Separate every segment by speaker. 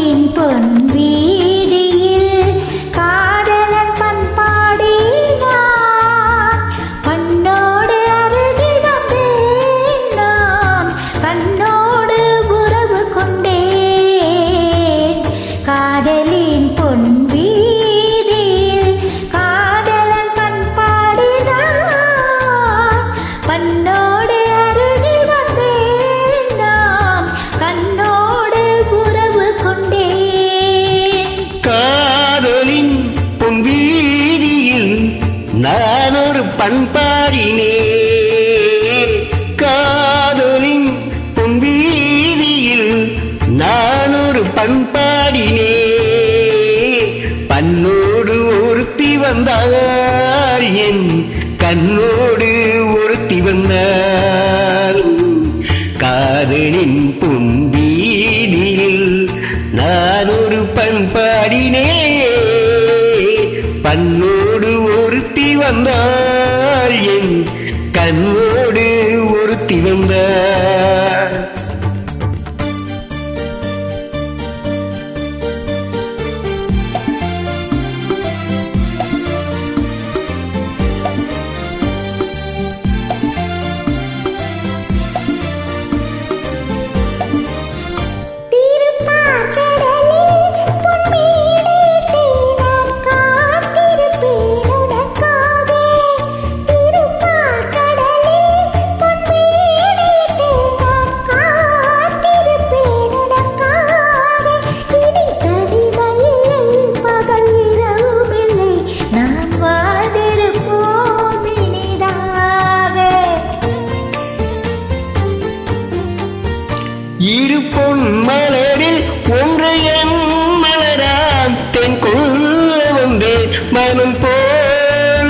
Speaker 1: காதலின் பொன் வீதியில் காதலன் பண்பாடினான். பண்ணோடு அருகில் வந்தேன் நான், கண்ணோடு உறவு கொண்டேன். காதலின் பொன் வீதியில் காதலன் பண்பாடினான். பண்ணோடு அருகில் வந்தேன் நான், கண்ணோடு உறவு கொண்டேன்.
Speaker 2: காதலின் பொன் வீதியில் நான் ஒரு பண்பாடினேன். காதலின் பொன் வீதியில் நான் ஒரு பண்பாடினேன். பண்ணோடு ஒருத்தி வந்தார், என் கண்ணோடு ஒருத்தி வந்தார். காதலின் பொன் வீதியில் நான் ஒரு பண்பாடினேன். பண்ணோடு ஒருத்தி வந்தார், என் கண்ணோடு ஒருத்தி வந்தார். இரு பொன் மலரில் ஒன்று என் மலராம் தென் கொள்ள வந்தேன் மனம் போல.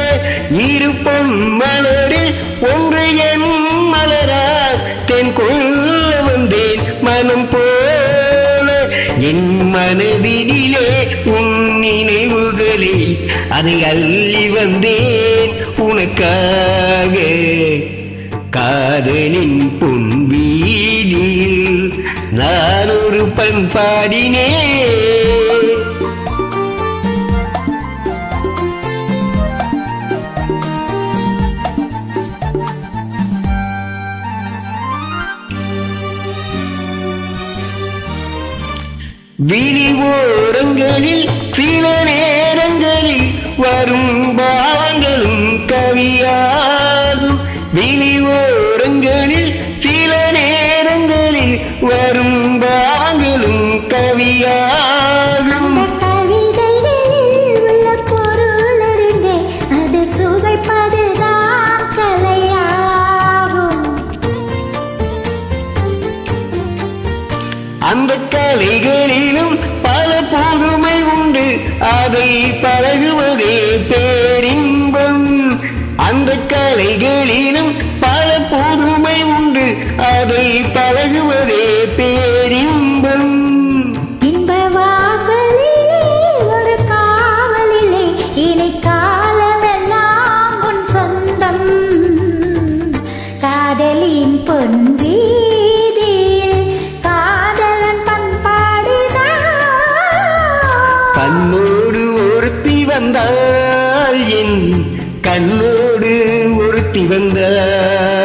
Speaker 2: இரு பொன் மலரில் ஒன்று என் மலராம் தென் கொள்ள வந்தேன் மனம் போல. என் மனதிலே உன் நினைவுகளே அதை அள்ளி வந்தேன் உனக்காக. காதலின் பொன் வீதியில் நான் ஒரு பண்பாடினேன். விழி ஓரங்களில் சில நேரங்களில் வரும் பாவங்களும் கவியாகும். விழி ஓரங்களில் சில நேரங்களில் வரும் பாவங்களும் கவியாகும்.
Speaker 1: கவிதைகளில் உள்ள பொருள் அறிந்தே அது சுவைப்பதுதான் கலையாகும்.
Speaker 2: அந்த கலைகளிலும் பல புதுமை உண்டு, அதை பழகுவதே பேரின்பம். அந்த கலைகளிலும் பல புதுமை உண்டு, அதை பழகுவதே பேரின்பம்.
Speaker 1: இன்ப வாசலிலே ஒரு காவலிலே இனி காலமெல்லாம் உன் சொந்தம். காதலின் பொன் வீதியில் காதலன் பண்பாடினான்.
Speaker 2: கண்ணோடு ஒருத்தி வந்தாள், என் கண்ணோடு ஒருத்தி வந்தாள்.